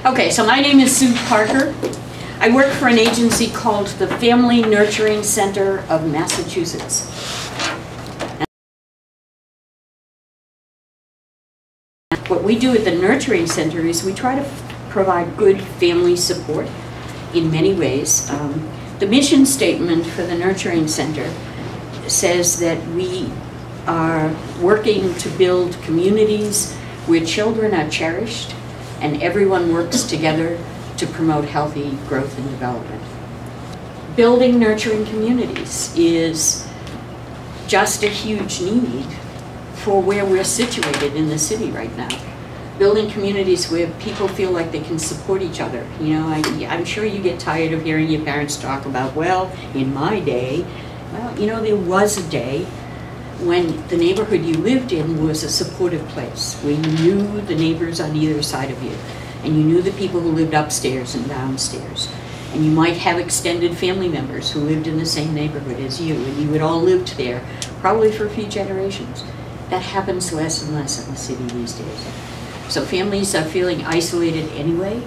Okay, so my name is Sue Parker. I work for an agency called the Family Nurturing Center of Massachusetts. What we do at the Nurturing Center is we try to provide good family support in many ways. The mission statement for the Nurturing Center says that we are working to build communities where children are cherished and everyone works together to promote healthy growth and development. Building nurturing communities is just a huge need for where we're situated in the city right now. Building communities where people feel like they can support each other. You know, I'm sure you get tired of hearing your parents talk about, well, in my day. Well, you know, there was a day when the neighborhood you lived in was a supportive place, where you knew the neighbors on either side of you, and you knew the people who lived upstairs and downstairs. And you might have extended family members who lived in the same neighborhood as you, and you had all lived there, probably for a few generations. That happens less and less in the city these days. So families are feeling isolated anyway,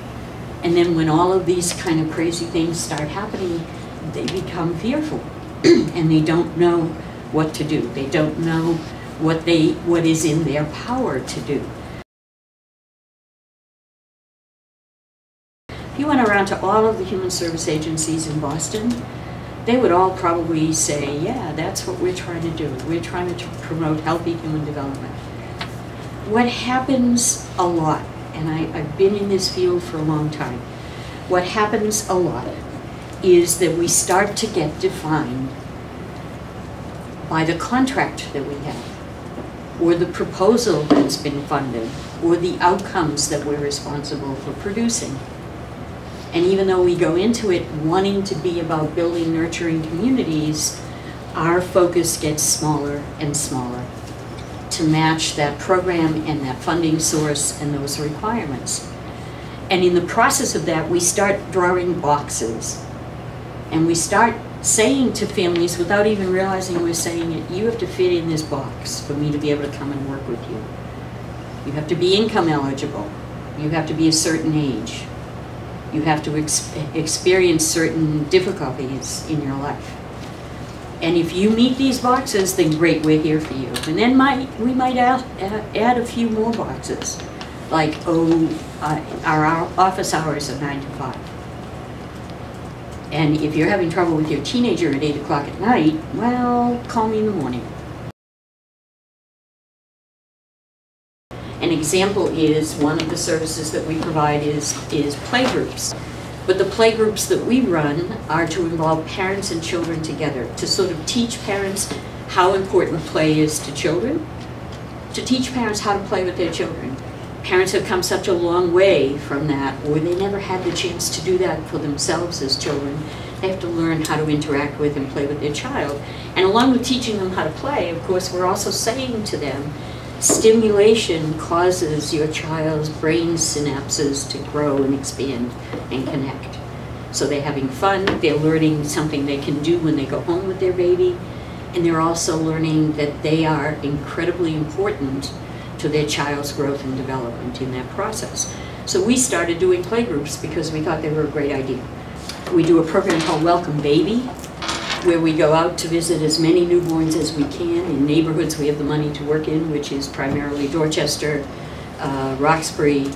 and then when all of these kind of crazy things start happening, they become fearful, and they don't know what to do. They don't know what is in their power to do. If you went around to all of the human service agencies in Boston, they would all probably say, yeah, that's what we're trying to do. We're trying to promote healthy human development. What happens a lot, and I've been in this field for a long time, what happens a lot is that we start to get defined by the contract that we have, or the proposal that's been funded, or the outcomes that we're responsible for producing. And even though we go into it wanting to be about building nurturing communities, our focus gets smaller and smaller to match that program and that funding source and those requirements. And in the process of that, we start drawing boxes, and we start saying to families, without even realizing we're saying it, you have to fit in this box for me to be able to come and work with you. You have to be income eligible. You have to be a certain age. You have to experience certain difficulties in your life. And if you meet these boxes, then great, we're here for you. And then we might add a few more boxes, like, our office hours are 9 to 5. And if you're having trouble with your teenager at 8 o'clock at night, well, call me in the morning. An example is one of the services that we provide is playgroups. But the playgroups that we run are to involve parents and children together, to sort of teach parents how important play is to children, to teach parents how to play with their children. Parents have come such a long way from that, or they never had the chance to do that for themselves as children. They have to learn how to interact with and play with their child. And along with teaching them how to play, of course, we're also saying to them, stimulation causes your child's brain synapses to grow and expand and connect. So they're having fun, they're learning something they can do when they go home with their baby, and they're also learning that they are incredibly important to their child's growth and development in that process. So we started doing playgroups because we thought they were a great idea. We do a program called Welcome Baby, where we go out to visit as many newborns as we can in neighborhoods we have the money to work in, which is primarily Dorchester, Roxbury,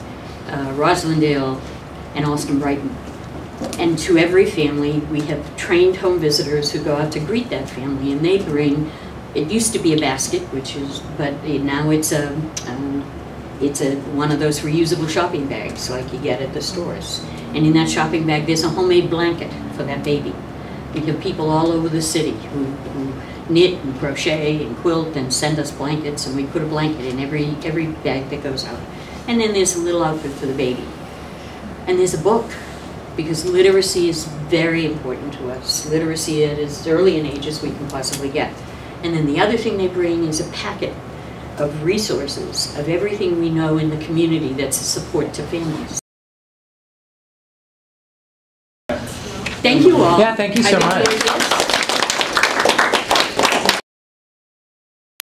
Roslindale, and Allston-Brighton. And to every family, we have trained home visitors who go out to greet that family, and they bring, it used to be a basket, but now it's one of those reusable shopping bags like you get at the stores. And in that shopping bag, there's a homemade blanket for that baby. We have people all over the city who knit and crochet and quilt and send us blankets, and we put a blanket in every bag that goes out. And then there's a little outfit for the baby. And there's a book, because literacy is very important to us. Literacy at as early an age as we can possibly get. And then the other thing they bring is a packet of resources, of everything we know in the community that's a support to families. Thank you all. Yeah, thank you so much.